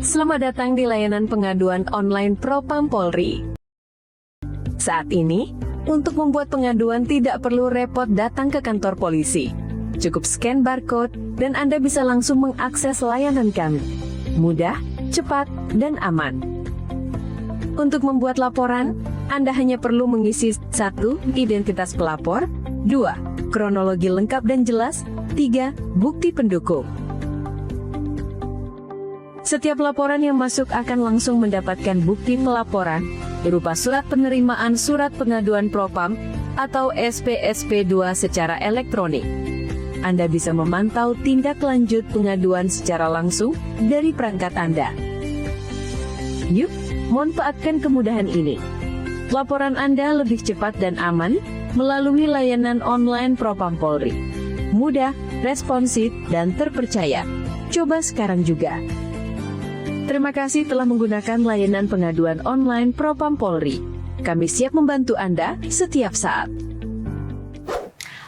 Selamat datang di layanan pengaduan online Propam Polri. Saat ini, untuk membuat pengaduan tidak perlu repot datang ke kantor polisi. Cukup scan barcode dan Anda bisa langsung mengakses layanan kami. Mudah, cepat, dan aman. Untuk membuat laporan, Anda hanya perlu mengisi 1. Identitas pelapor, 2. Kronologi lengkap dan jelas, 3. Bukti pendukung. Setiap laporan yang masuk akan langsung mendapatkan bukti pelaporan berupa surat penerimaan surat pengaduan Propam atau SPSP2 secara elektronik. Anda bisa memantau tindak lanjut pengaduan secara langsung dari perangkat Anda. Yuk, manfaatkan kemudahan ini. Laporan Anda lebih cepat dan aman melalui layanan online Propam Polri. Mudah, responsif, dan terpercaya. Coba sekarang juga. Terima kasih telah menggunakan layanan pengaduan online Propam Polri. Kami siap membantu Anda setiap saat.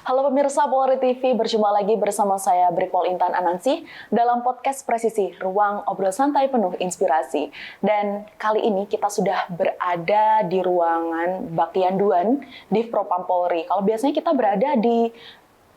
Halo pemirsa Polri TV, berjumpa lagi bersama saya Brigpol Intan Anansi dalam podcast Presisi, ruang obrol santai penuh inspirasi. Dan kali ini kita sudah berada di ruangan Baktianduan di Propam Polri. Kalau biasanya kita berada di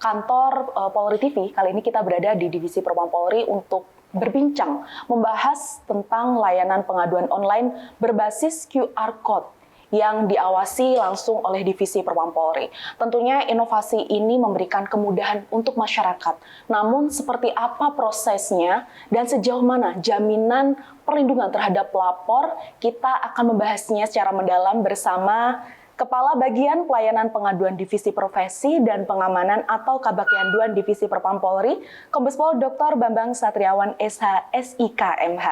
kantor Polri TV, kali ini kita berada di divisi Propam Polri untuk berbincang, membahas tentang layanan pengaduan online berbasis QR Code yang diawasi langsung oleh divisi Propam Polri. Tentunya inovasi ini memberikan kemudahan untuk masyarakat. Namun seperti apa prosesnya dan sejauh mana jaminan perlindungan terhadap pelapor, kita akan membahasnya secara mendalam bersama Kepala Bagian Pelayanan Pengaduan Divisi Profesi dan Pengamanan atau Kabaktianduan Divisi Propam Polri, Kombes Pol Dr. Bambang Satriawan SH, SIK, MH.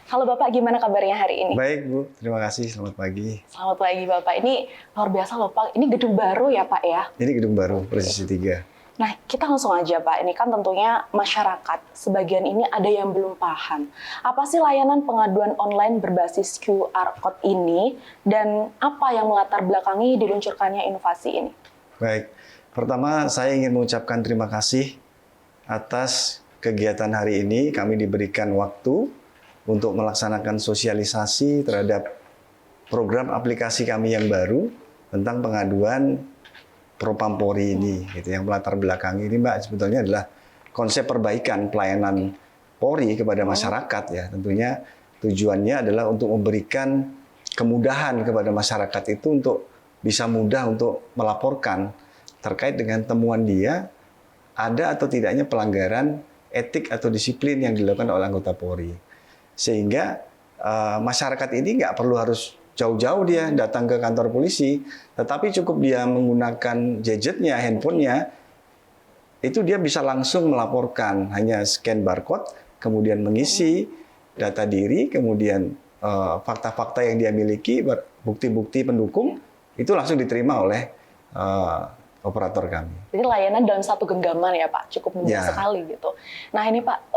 Halo Bapak, gimana kabarnya hari ini? Baik Bu, terima kasih. Selamat pagi. Selamat pagi Bapak. Ini luar biasa loh Pak, ini gedung baru ya Pak ya? Ini gedung baru, Presisi 3. Nah, kita langsung aja Pak, ini kan tentunya masyarakat, sebagian ini ada yang belum paham. Apa sih layanan pengaduan online berbasis QR Code ini, dan apa yang melatar belakangi diluncurkannya inovasi ini? Baik, pertama saya ingin mengucapkan terima kasih atas kegiatan hari ini. Kami diberikan waktu untuk melaksanakan sosialisasi terhadap program aplikasi kami yang baru tentang pengaduan Propam Polri ini, gitu. Yang melatar belakangi ini Mbak sebetulnya adalah konsep perbaikan pelayanan Polri kepada masyarakat ya. Tentunya tujuannya adalah untuk memberikan kemudahan kepada masyarakat itu untuk bisa mudah untuk melaporkan terkait dengan temuan dia ada atau tidaknya pelanggaran etik atau disiplin yang dilakukan oleh anggota Polri. Sehingga masyarakat ini nggak perlu harus jauh-jauh dia datang ke kantor polisi, tetapi cukup dia menggunakan gadgetnya, handphonenya, itu dia bisa langsung melaporkan, hanya scan barcode, kemudian mengisi data diri, kemudian fakta-fakta yang dia miliki, bukti-bukti pendukung, itu langsung diterima oleh operator kami. Jadi layanan dalam satu genggaman ya Pak, cukup mudah sekali gitu. Nah ini Pak,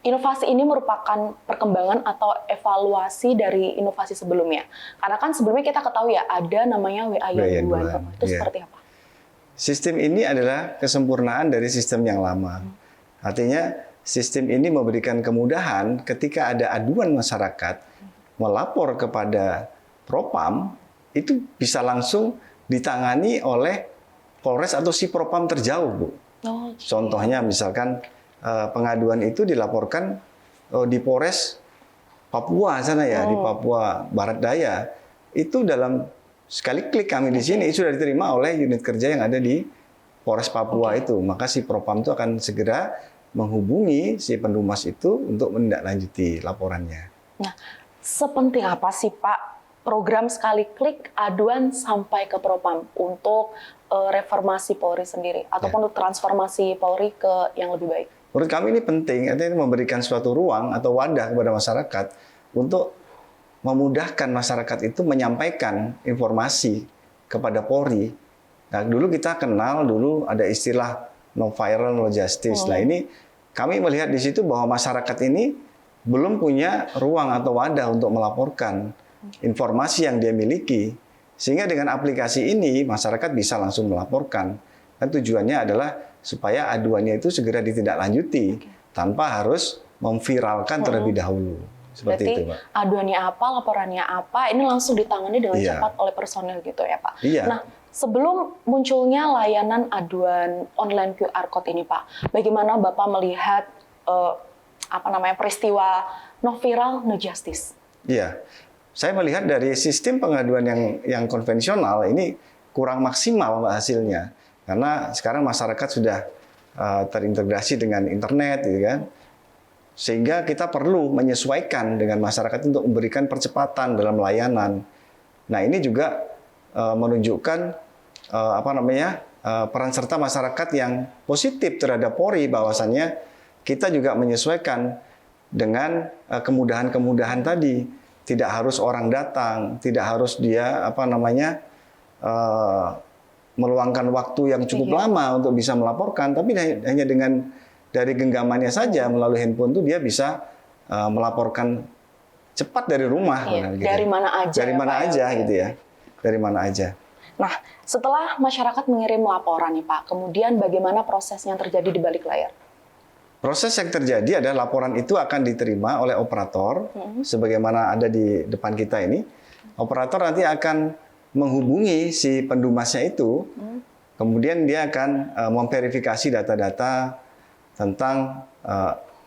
inovasi ini merupakan perkembangan atau evaluasi dari inovasi sebelumnya. Karena kan sebelumnya kita ketahui ya, ada namanya WA yang duluan. Itu seperti apa? Sistem ini adalah kesempurnaan dari sistem yang lama. Artinya sistem ini memberikan kemudahan ketika ada aduan masyarakat melapor kepada Propam, itu bisa langsung ditangani oleh Polres atau si Propam terjauh, Bu. Contohnya misalkan pengaduan itu dilaporkan di Polres Papua sana ya, di Papua Barat Daya. Itu dalam sekali klik kami di sini sudah diterima oleh unit kerja yang ada di Polres Papua itu. Maka si Propam itu akan segera menghubungi si pendumas itu untuk menindaklanjuti laporannya. Nah, sepenting apa sih Pak program sekali klik aduan sampai ke Propam untuk reformasi Polri sendiri ataupun untuk transformasi Polri ke yang lebih baik? Menurut kami ini penting, artinya memberikan suatu ruang atau wadah kepada masyarakat untuk memudahkan masyarakat itu menyampaikan informasi kepada Polri. Nah, dulu kita kenal dulu ada istilah no viral, no justice. Nah, ini kami melihat di situ bahwa masyarakat ini belum punya ruang atau wadah untuk melaporkan informasi yang dia miliki. Sehingga dengan aplikasi ini masyarakat bisa langsung melaporkan. Dan tujuannya adalah supaya aduannya itu segera ditindaklanjuti tanpa harus memviralkan terlebih dahulu. Seperti Berarti itu, Pak. aduannya apa, laporannya apa, ini langsung ditangani dengan Iya. cepat oleh personel gitu ya Pak. Iya. Nah, sebelum munculnya layanan aduan online QR Code ini Pak, bagaimana Bapak melihat peristiwa no viral, no justice? Iya, saya melihat dari sistem pengaduan yang konvensional ini kurang maksimal Mbak, hasilnya, karena sekarang masyarakat sudah terintegrasi dengan internet, gitu kan, sehingga kita perlu menyesuaikan dengan masyarakat untuk memberikan percepatan dalam layanan. Nah, ini juga menunjukkan peran serta masyarakat yang positif terhadap Polri, bahwasannya kita juga menyesuaikan dengan kemudahan-kemudahan tadi. Tidak harus orang datang, tidak harus dia meluangkan waktu yang cukup lama untuk bisa melaporkan, tapi hanya dengan dari genggamannya saja melalui handphone itu dia bisa melaporkan cepat dari rumah. Iya, gitu. dari mana aja. Dari mana aja gitu ya. Dari mana aja. Nah, setelah masyarakat mengirim laporan nih Pak, kemudian bagaimana proses yang terjadi di balik layar? Proses yang terjadi adalah laporan itu akan diterima oleh operator, sebagaimana ada di depan kita ini. Operator nanti akan menghubungi si pendumasnya itu, kemudian dia akan memverifikasi data-data tentang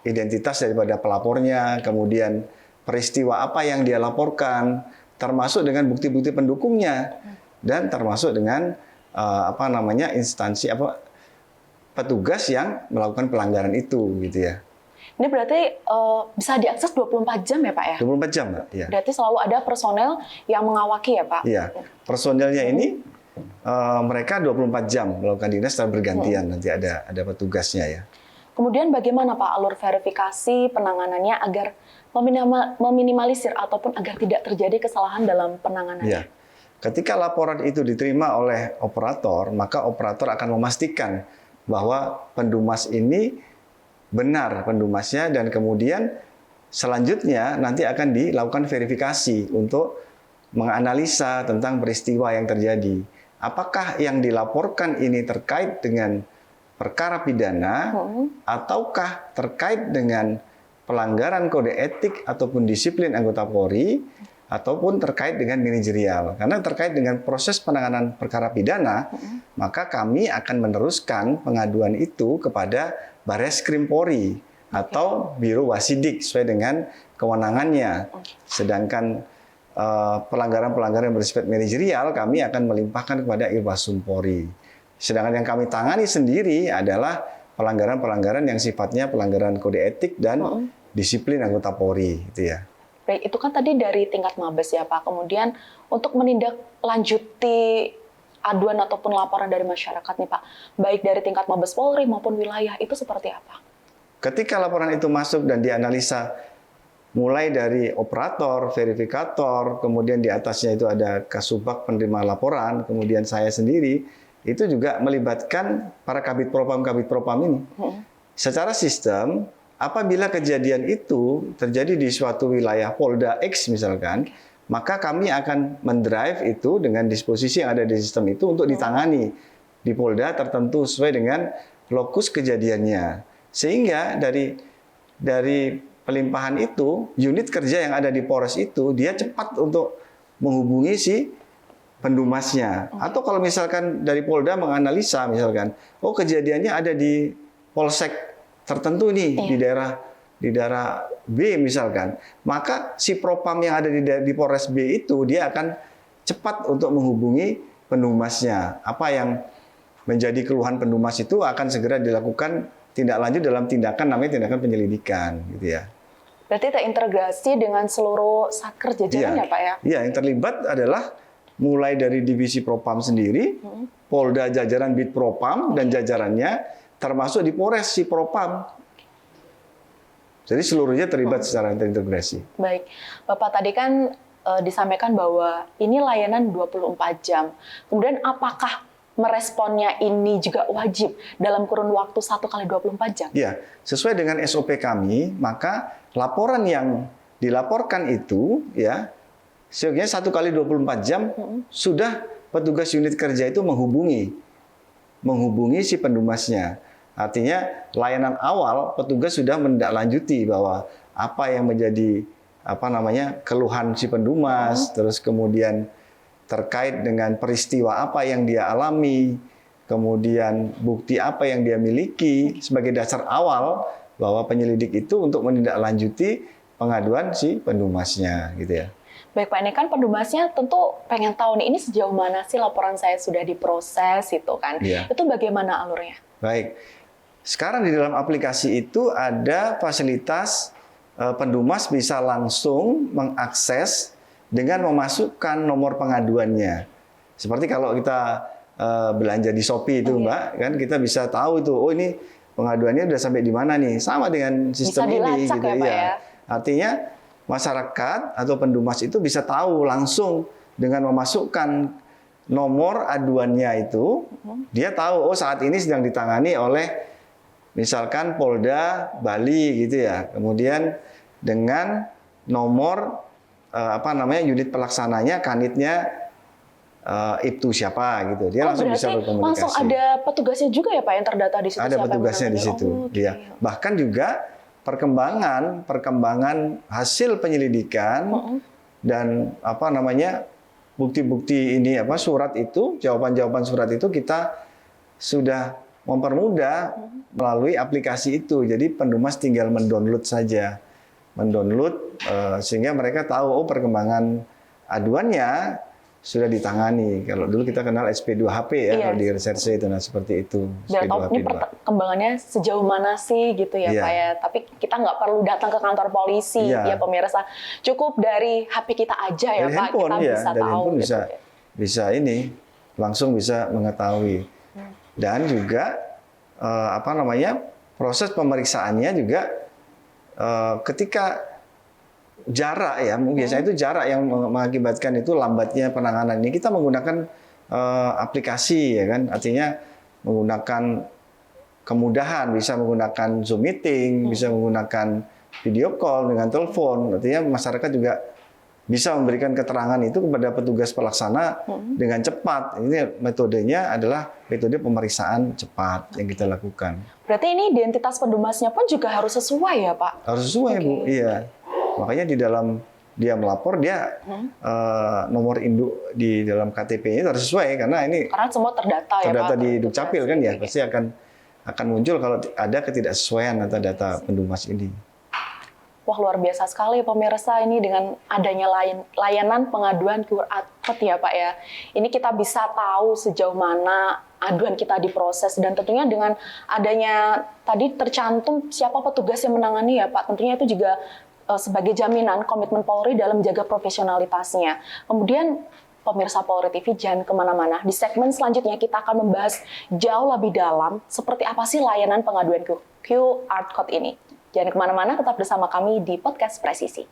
identitas daripada pelapornya, kemudian peristiwa apa yang dia laporkan, termasuk dengan bukti-bukti pendukungnya, dan termasuk dengan instansi petugas yang melakukan pelanggaran itu, gitu ya. Ini berarti bisa diakses 24 jam ya Pak ya? 24 jam, Mbak. Ya. Berarti selalu ada personel yang mengawaki ya Pak? Iya. Personelnya ini mereka 24 jam melakukan dinas secara bergantian, nanti ada petugasnya ya. Kemudian bagaimana Pak alur verifikasi penanganannya agar meminimalisir ataupun agar tidak terjadi kesalahan dalam penanganannya? Iya. Ketika laporan itu diterima oleh operator, maka operator akan memastikan bahwa pendumas ini benar pendumasnya, dan kemudian selanjutnya nanti akan dilakukan verifikasi untuk menganalisa tentang peristiwa yang terjadi. Apakah yang dilaporkan ini terkait dengan perkara pidana ataukah terkait dengan pelanggaran kode etik ataupun disiplin anggota Polri, ataupun terkait dengan manajerial. Karena terkait dengan proses penanganan perkara pidana, maka kami akan meneruskan pengaduan itu kepada Bareskrim Polri atau Biro Wasidik sesuai dengan kewenangannya. Sedangkan pelanggaran-pelanggaran yang bersifat manajerial kami akan melimpahkan kepada Irwasum Polri. Sedangkan yang kami tangani sendiri adalah pelanggaran-pelanggaran yang sifatnya pelanggaran kode etik dan disiplin anggota Polri, gitu ya. Baik, itu kan tadi dari tingkat Mabes ya Pak. Kemudian untuk menindaklanjuti aduan ataupun laporan dari masyarakat nih Pak, baik dari tingkat Mabes Polri maupun wilayah, itu seperti apa? Ketika laporan itu masuk dan dianalisa mulai dari operator, verifikator, kemudian di atasnya itu ada Kasubag penerima laporan, kemudian saya sendiri, itu juga melibatkan para Kabid Propam ini. Secara sistem, apabila kejadian itu terjadi di suatu wilayah Polda X misalkan, maka kami akan mendrive itu dengan disposisi yang ada di sistem itu untuk ditangani di Polda tertentu sesuai dengan lokus kejadiannya. Sehingga dari pelimpahan itu, unit kerja yang ada di Polres itu, dia cepat untuk menghubungi si pendumasnya. Atau kalau misalkan dari Polda menganalisa misalkan, oh kejadiannya ada di Polsek tertentu nih, di daerah B misalkan, maka si propam yang ada di Polres B itu dia akan cepat untuk menghubungi pendumasnya. Apa yang menjadi keluhan pendumas itu akan segera dilakukan tindak lanjut dalam namanya tindakan penyelidikan, gitu ya. Berarti terintegrasi dengan seluruh satker jajaran ya Pak ya? Iya, yang terlibat adalah mulai dari divisi propam sendiri, Polda jajaran Bid Propam dan jajarannya, termasuk di Polres si propam. Jadi seluruhnya terlibat secara terintegrasi. Baik, Bapak tadi kan disampaikan bahwa ini layanan 24 jam. Kemudian apakah meresponnya ini juga wajib dalam kurun waktu 1x24 jam? Ya, sesuai dengan SOP kami, maka laporan yang dilaporkan itu ya sebenarnya 1x24 jam sudah petugas unit kerja itu menghubungi si pendumasnya. Artinya layanan awal petugas sudah menindaklanjuti bahwa apa yang menjadi keluhan si pendumas, terus kemudian terkait dengan peristiwa apa yang dia alami, kemudian bukti apa yang dia miliki sebagai dasar awal bahwa penyelidik itu untuk menindaklanjuti pengaduan si pendumasnya, gitu ya. Baik Pak, ini kan pendumasnya tentu pengen tahu nih, ini sejauh mana sih laporan saya sudah diproses itu kan? Iya. Itu bagaimana alurnya? Baik, sekarang di dalam aplikasi itu ada fasilitas pendumas bisa langsung mengakses dengan memasukkan nomor pengaduannya. Seperti kalau kita belanja di Shopee itu, Mbak, kan kita bisa tahu itu, oh ini pengaduannya udah sampai di mana nih, sama dengan sistem ini, gitu ya, Pak, ya. Artinya masyarakat atau pendumas itu bisa tahu langsung dengan memasukkan nomor aduannya itu, dia tahu oh saat ini sedang ditangani oleh misalkan Polda Bali gitu ya. Kemudian dengan nomor unit pelaksananya, kanitnya Ibtu siapa gitu. Dia langsung bisa berkomunikasi. Langsung ada petugasnya juga ya Pak yang terdata di situ. Ada petugasnya di situ. Dia bahkan juga perkembangan hasil penyelidikan dan bukti-bukti ini surat itu, jawaban-jawaban surat itu kita sudah mempermudah melalui aplikasi itu. Jadi pendumas tinggal mendownload saja. Sehingga mereka tahu oh perkembangan aduannya sudah ditangani. Kalau dulu kita kenal SP2HP ya, iya, kalau di reserse itu, nah seperti itu. Dan tahu ini perkembangannya sejauh mana sih gitu ya, Pak ya. Tapi kita nggak perlu datang ke kantor polisi ya pemirsa. Cukup dari HP kita aja ya dari Pak, handphone, kita bisa dari tahu. Handphone gitu. bisa ini langsung bisa mengetahui. Dan juga proses pemeriksaannya juga ketika jarak ya, biasanya itu jarak yang mengakibatkan itu lambatnya penanganan. Ini kita menggunakan aplikasi ya kan, artinya menggunakan kemudahan, bisa menggunakan Zoom meeting, bisa menggunakan video call dengan telepon. Artinya masyarakat juga bisa memberikan keterangan itu kepada petugas pelaksana dengan cepat. Ini metodenya adalah metode pemeriksaan cepat yang kita lakukan. Berarti ini identitas pendumasnya pun juga harus sesuai ya Pak? Harus sesuai Bu, iya. Makanya di dalam dia melapor, dia nomor induk di dalam KTP-nya harus sesuai karena semua terdata ya Pak. Terdata di Dukcapil kan ya, pasti akan muncul kalau ada ketidaksesuaian data pendumas ini. Wah luar biasa sekali pemirsa, ini dengan adanya layanan pengaduan QR code ya Pak ya. Ini kita bisa tahu sejauh mana aduan kita diproses dan tentunya dengan adanya tadi tercantum siapa petugas yang menangani ya Pak. Tentunya itu juga sebagai jaminan komitmen Polri dalam menjaga profesionalitasnya. Kemudian pemirsa Polri TV jangan kemana-mana. Di segmen selanjutnya kita akan membahas jauh lebih dalam seperti apa sih layanan pengaduan QR code ini. Jangan kemana-mana, tetap bersama kami di Podcast Presisi.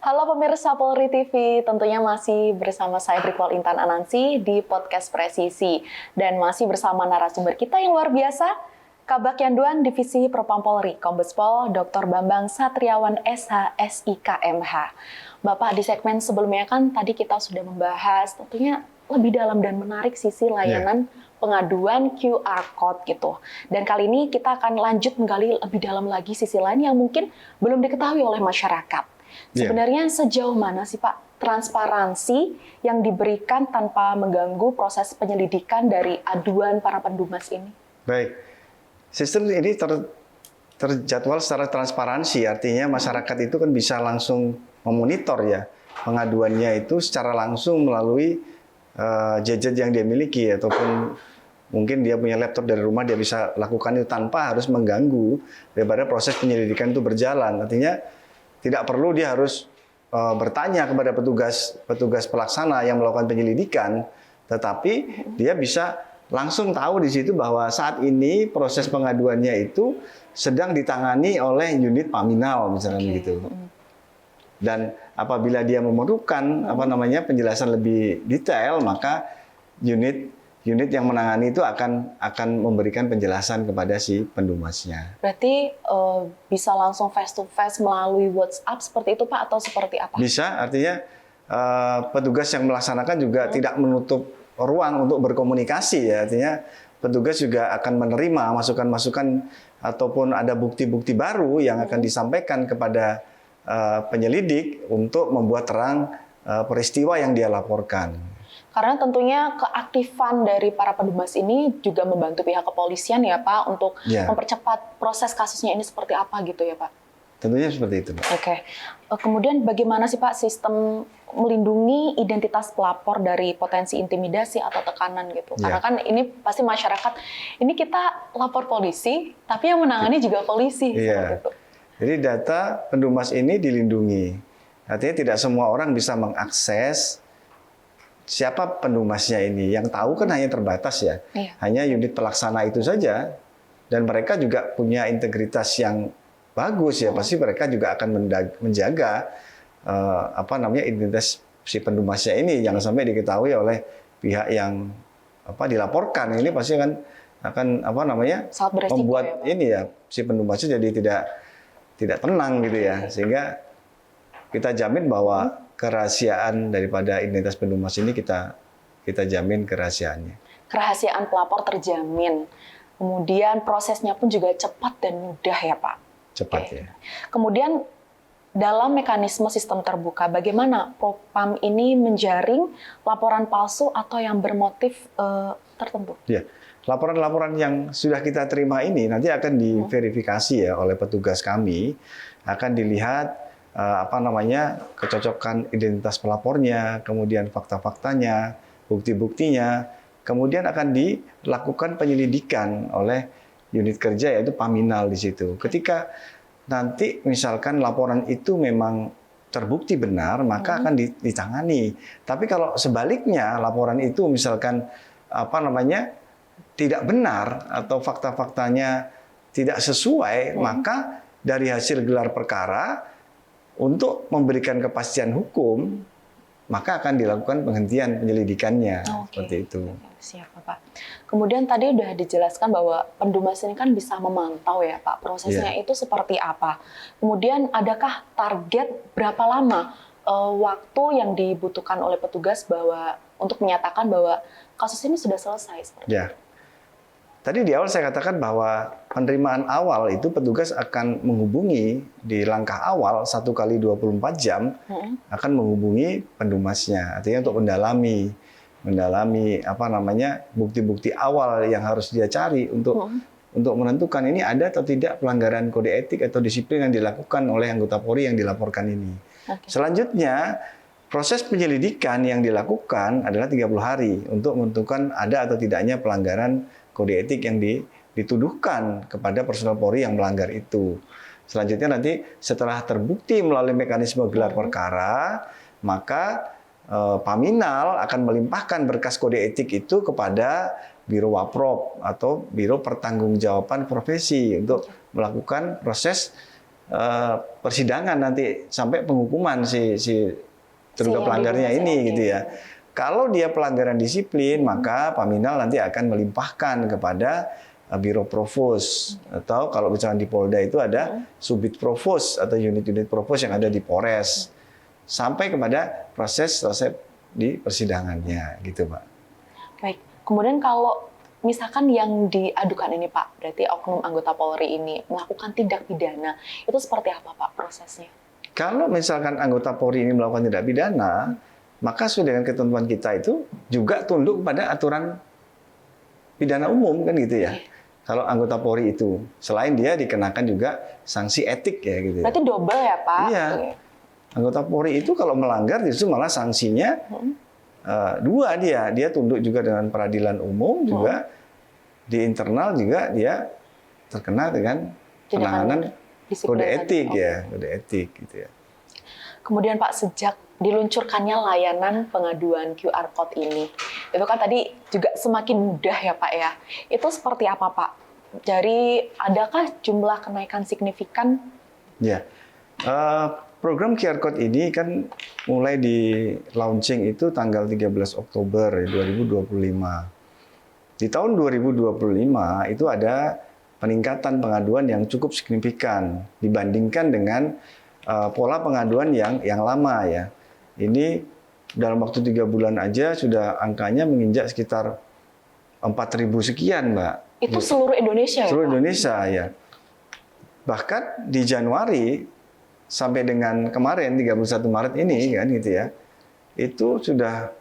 Halo pemirsa Polri TV, tentunya masih bersama saya Brikpol Intan Anansi di Podcast Presisi. Dan masih bersama narasumber kita yang luar biasa, Kabak Yanduan Divisi Propam Polri, Kombes Pol Dr. Bambang Satriawan SH, SIKMH. Bapak, di segmen sebelumnya kan tadi kita sudah membahas tentunya lebih dalam dan menarik sisi layanan pengaduan QR Code gitu. Dan kali ini kita akan lanjut menggali lebih dalam lagi sisi lain yang mungkin belum diketahui oleh masyarakat. Sebenarnya sejauh mana sih Pak transparansi yang diberikan tanpa mengganggu proses penyelidikan dari aduan para pendumas ini? Baik, sistem ini terjadwal secara transparansi, artinya masyarakat itu kan bisa langsung memonitor ya pengaduannya itu secara langsung melalui gadget yang dia miliki ataupun mungkin dia punya laptop dari rumah, dia bisa lakukan itu tanpa harus mengganggu daripada proses penyelidikan itu berjalan. Artinya tidak perlu dia harus bertanya kepada petugas pelaksana yang melakukan penyelidikan, tetapi dia bisa langsung tahu di situ bahwa saat ini proses pengaduannya itu sedang ditangani oleh unit Paminal misalnya gitu. Dan apabila dia memerlukan penjelasan lebih detail, maka unit unit yang menangani itu akan memberikan penjelasan kepada si pendumasnya. Berarti bisa langsung face to face melalui WhatsApp seperti itu Pak atau seperti apa? Bisa, artinya petugas yang melaksanakan juga tidak menutup ruang untuk berkomunikasi ya. Artinya petugas juga akan menerima masukan-masukan ataupun ada bukti-bukti baru yang akan disampaikan kepada penyelidik untuk membuat terang peristiwa yang dia laporkan. Karena tentunya keaktifan dari para pedumas ini juga membantu pihak kepolisian ya Pak untuk mempercepat proses kasusnya ini seperti apa gitu ya Pak? Tentunya seperti itu. Oke. Kemudian bagaimana sih Pak sistem melindungi identitas pelapor dari potensi intimidasi atau tekanan gitu? Karena kan ini pasti masyarakat, ini kita lapor polisi, tapi yang menangani juga polisi. Seperti itu. Jadi data pendumas ini dilindungi. Artinya tidak semua orang bisa mengakses siapa pendumasnya ini. Yang tahu kan hanya terbatas ya. Hanya unit pelaksana itu saja. Dan mereka juga punya integritas yang bagus ya. Pasti mereka juga akan menjaga identitas si pendumasnya ini. Jangan sampai diketahui oleh pihak yang dilaporkan. Ini pasti akan membuat ini ya si pendumasnya jadi tidak tenang gitu ya. Sehingga kita jamin bahwa kerahasiaan daripada identitas pendumas ini kita jamin kerahasiaannya. Kerahasiaan pelapor terjamin. Kemudian prosesnya pun juga cepat dan mudah ya Pak. Cepat ya. Kemudian dalam mekanisme sistem terbuka, bagaimana Propam ini menjaring laporan palsu atau yang bermotif tertentu? Ya, laporan-laporan yang sudah kita terima ini nanti akan diverifikasi ya oleh petugas kami, akan dilihat kecocokan identitas pelapornya, kemudian fakta-faktanya, bukti-buktinya, kemudian akan dilakukan penyelidikan oleh unit kerja yaitu Paminal di situ. Ketika nanti misalkan laporan itu memang terbukti benar, maka akan ditangani. Tapi kalau sebaliknya laporan itu misalkan tidak benar atau fakta-faktanya tidak sesuai, maka dari hasil gelar perkara untuk memberikan kepastian hukum, maka akan dilakukan penghentian penyelidikannya. Seperti itu. Siap, Pak. Kemudian tadi udah dijelaskan bahwa pendumas ini kan bisa memantau ya, Pak. Prosesnya itu seperti apa? Kemudian adakah target berapa lama waktu yang dibutuhkan oleh petugas untuk menyatakan bahwa kasus ini sudah selesai? Tadi di awal saya katakan bahwa penerimaan awal itu petugas akan menghubungi di langkah awal 1 kali 24 jam akan menghubungi pendumasnya, artinya untuk mendalami bukti-bukti awal yang harus dia cari untuk menentukan ini ada atau tidak pelanggaran kode etik atau disiplin yang dilakukan oleh anggota Polri yang dilaporkan ini. Selanjutnya proses penyelidikan yang dilakukan adalah 30 hari untuk menentukan ada atau tidaknya pelanggaran kode etik yang dituduhkan kepada personel Polri yang melanggar itu. Selanjutnya nanti setelah terbukti melalui mekanisme gelar perkara, maka Paminal akan melimpahkan berkas kode etik itu kepada Biro Waprop atau Biro Pertanggungjawaban Profesi untuk melakukan proses persidangan nanti sampai penghukuman si terduga pelanggarnya ini gitu ya. Kalau dia pelanggaran disiplin, maka Paminal nanti akan melimpahkan kepada Biro Provos atau kalau misalnya di Polda itu ada Subit Provos atau unit-unit Provos yang ada di Polres sampai kepada proses selesai di persidangannya gitu, Pak. Baik. Kemudian kalau misalkan yang diadukan ini Pak, berarti oknum anggota Polri ini melakukan tindak pidana, itu seperti apa Pak prosesnya? Kalau misalkan anggota Polri ini melakukan tindak pidana, maka sesuai dengan ketentuan kita itu juga tunduk pada aturan pidana umum kan gitu ya. Kalau anggota Polri itu selain dia dikenakan juga sanksi etik ya gitu. Berarti double ya Pak? Iya. Anggota Polri itu kalau melanggar justru malah sanksinya dua dia tunduk juga dengan peradilan umum juga di internal juga dia terkena dengan penanganan kode etik ya, kode etik gitu ya. Kemudian Pak, sejak diluncurkannya layanan pengaduan QR Code ini, itu kan tadi juga semakin mudah ya Pak ya. Itu seperti apa Pak? Jadi adakah jumlah kenaikan signifikan? Ya, program QR Code ini kan mulai di launching itu tanggal 13 Oktober 2025. Di tahun 2025 itu ada peningkatan pengaduan yang cukup signifikan dibandingkan dengan pola pengaduan yang lama ya. Ini dalam waktu 3 bulan aja sudah angkanya menginjak sekitar 4.000 sekian, Mbak. Itu seluruh Indonesia ya, Seluruh Pak? Indonesia ya. Bahkan di Januari sampai dengan kemarin 31 Maret ini kan gitu ya. Itu sudah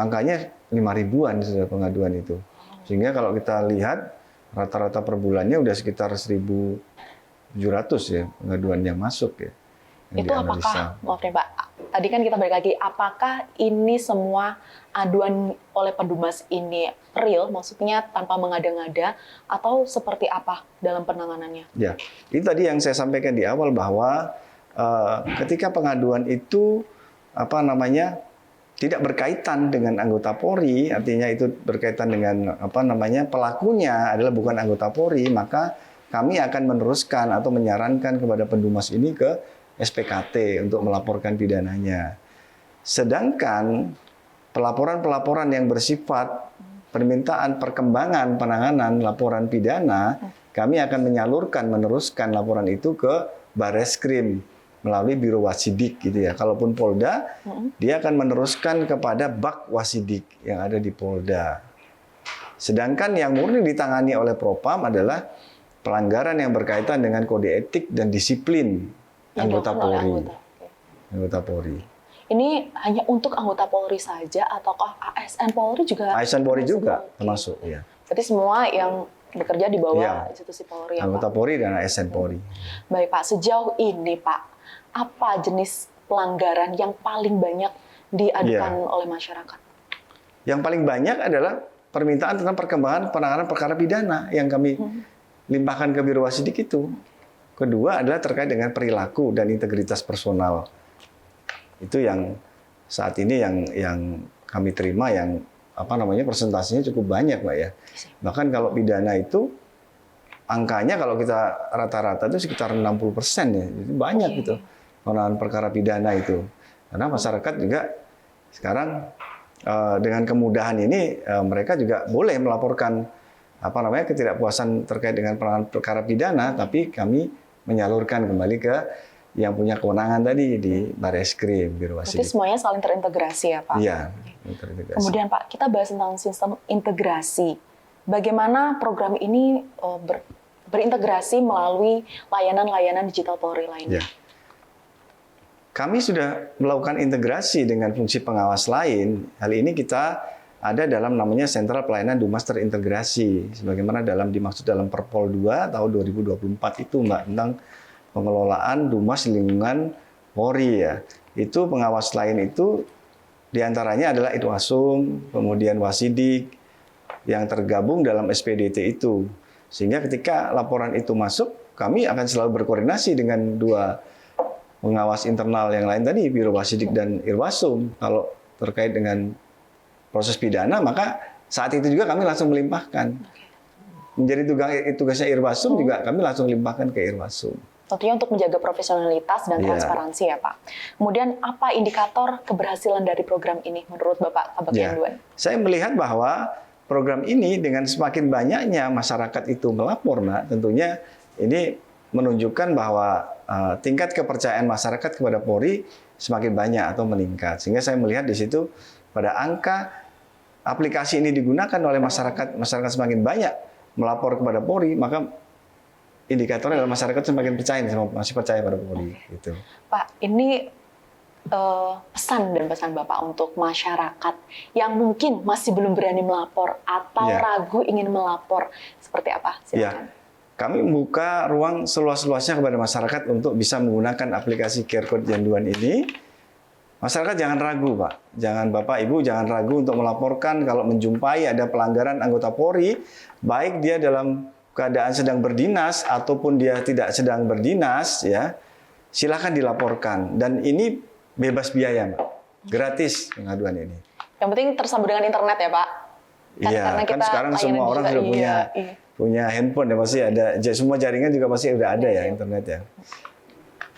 angkanya 5.000-an sudah pengaduan itu. Sehingga kalau kita lihat rata-rata per bulannya udah sekitar 1.700 ya pengaduan yang masuk ya. Yang Itu apakah, maaf nih Pak, tadi kan kita balik lagi, apakah ini semua aduan oleh Pedumas ini real, maksudnya tanpa mengada-ngada, atau seperti apa dalam penanganannya? Ya, itu tadi yang saya sampaikan di awal bahwa ketika pengaduan itu tidak berkaitan dengan anggota Polri, artinya itu berkaitan dengan pelakunya adalah bukan anggota Polri, maka kami akan meneruskan atau menyarankan kepada Pendumas ini ke SPKT untuk melaporkan pidananya. Sedangkan pelaporan-pelaporan yang bersifat permintaan perkembangan penanganan laporan pidana, kami akan meneruskan laporan itu ke Bareskrim melalui Biro Wasidik gitu ya. Kalaupun Polda, dia akan meneruskan kepada Bak Wasidik yang ada di Polda. Sedangkan yang murni ditangani oleh Propam adalah pelanggaran yang berkaitan dengan kode etik dan disiplin anggota Polri. Anggota Polri. Ini hanya untuk anggota Polri saja, ataukah ASN Polri juga? ASN Polri juga termasuk ya. Berarti semua yang bekerja di bawah Ya, institusi Polri ya, anggota Pak? Polri dan ASN Polri. Baik Pak, sejauh ini Pak, apa jenis pelanggaran yang paling banyak diadukan oleh masyarakat? Yang paling banyak adalah permintaan tentang perkembangan penanganan perkara pidana yang kami limpahkan ke Biro Wasidik itu. Kedua adalah terkait dengan perilaku dan integritas personal. Itu yang saat ini yang kami terima yang persentasenya cukup banyak, Mbak ya. Bahkan kalau pidana itu angkanya kalau kita rata-rata itu sekitar 60% ya. Itu banyak gitu penanganan perkara pidana itu. Karena masyarakat juga sekarang dengan kemudahan ini mereka juga boleh melaporkan ketidakpuasan terkait dengan penanganan perkara pidana, tapi kami menyalurkan kembali ke yang punya kewenangan tadi di Bareskrim, Biro Wasidik. Berarti semuanya saling terintegrasi ya Pak? Iya, terintegrasi. Kemudian Pak, kita bahas tentang sistem integrasi. Bagaimana program ini berintegrasi melalui layanan-layanan digital Polri lainnya? Ya. Kami sudah melakukan integrasi dengan fungsi pengawas lain. Hal ini kita ada dalam namanya Sentral Pelayanan Dumas Terintegrasi, sebagaimana dimaksud dalam Perpol 2 tahun 2024 itu, Mbak, tentang pengelolaan Dumas Lingkungan Polri ya. Itu pengawas lain itu diantaranya adalah Itwasum, kemudian Wasidik yang tergabung dalam SPDT itu. Sehingga ketika laporan itu masuk, kami akan selalu berkoordinasi dengan dua pengawas internal yang lain tadi, Biro Wasidik dan Irwasum. Kalau terkait dengan proses pidana, maka saat itu juga kami langsung melimpahkan. Menjadi tugasnya Irwasum juga kami langsung limpahkan ke Irwasum. Tentunya untuk menjaga profesionalitas dan transparansi ya Pak. Kemudian apa indikator keberhasilan dari program ini menurut Bapak Kabak Yanduan? Saya melihat bahwa program ini dengan semakin banyaknya masyarakat itu melapor, Mbak, tentunya ini menunjukkan bahwa tingkat kepercayaan masyarakat kepada Polri semakin banyak atau meningkat. Sehingga saya melihat di situ pada angka aplikasi ini digunakan oleh masyarakat semakin banyak melapor kepada Polri, maka indikatornya adalah masyarakat semakin masih percaya pada Polri. Gitu. Pak, ini pesan dan pesan Bapak untuk masyarakat yang mungkin masih belum berani melapor atau ragu ingin melapor, seperti apa? Silakan. Kami membuka ruang seluas-luasnya kepada masyarakat untuk bisa menggunakan aplikasi QR Code Yanduan ini. Masyarakat jangan ragu, Pak. Jangan Bapak, Ibu, jangan ragu untuk melaporkan kalau menjumpai ada pelanggaran anggota Polri, baik dia dalam keadaan sedang berdinas ataupun dia tidak sedang berdinas, ya, silakan dilaporkan. Dan ini bebas biaya, Mbak. Gratis pengaduan ini. Yang penting tersambung dengan internet ya, Pak? Iya, kan sekarang semua orang sudah punya handphone ya, pasti ada. Semua jaringan juga pasti udah ada ya internet ya.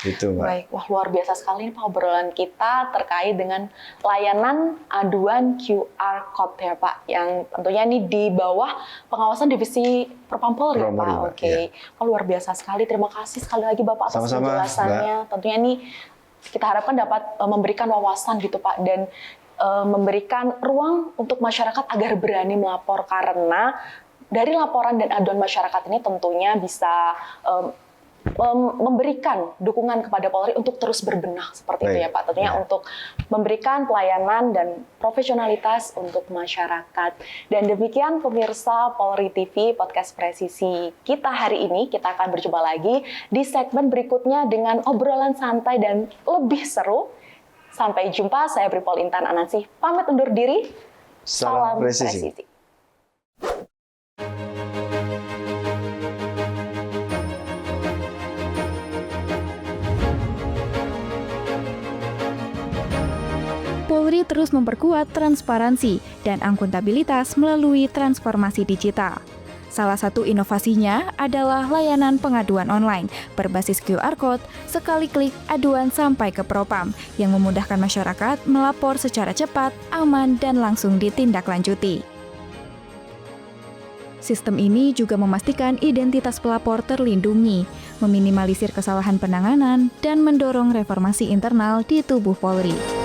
Itu, Mbak. Baik, wah luar biasa sekali nih Pak obrolan kita terkait dengan layanan aduan QR Code ya Pak, yang tentunya ini di bawah pengawasan divisi Propam Polri ya Pak. Propam, Mbak, Oke, wah, luar biasa sekali. Terima kasih sekali lagi Bapak atas Sama-sama, penjelasannya. Tentunya ini kita harapkan dapat memberikan wawasan gitu Pak, dan memberikan ruang untuk masyarakat agar berani melapor, karena dari laporan dan aduan masyarakat ini tentunya bisa memberikan dukungan kepada Polri untuk terus berbenah seperti itu ya Pak. Tentunya untuk memberikan pelayanan dan profesionalitas untuk masyarakat. Dan demikian pemirsa Polri TV Podcast Presisi kita hari ini. Kita akan berjumpa lagi di segmen berikutnya dengan obrolan santai dan lebih seru. Sampai jumpa, saya Bripol Intan Anansi pamit undur diri. Salam presisi. Polri terus memperkuat transparansi dan akuntabilitas melalui transformasi digital. Salah satu inovasinya adalah layanan pengaduan online berbasis QR Code, sekali klik aduan sampai ke Propam, yang memudahkan masyarakat melapor secara cepat, aman, dan langsung ditindaklanjuti. Sistem ini juga memastikan identitas pelapor terlindungi, meminimalisir kesalahan penanganan, dan mendorong reformasi internal di tubuh Polri.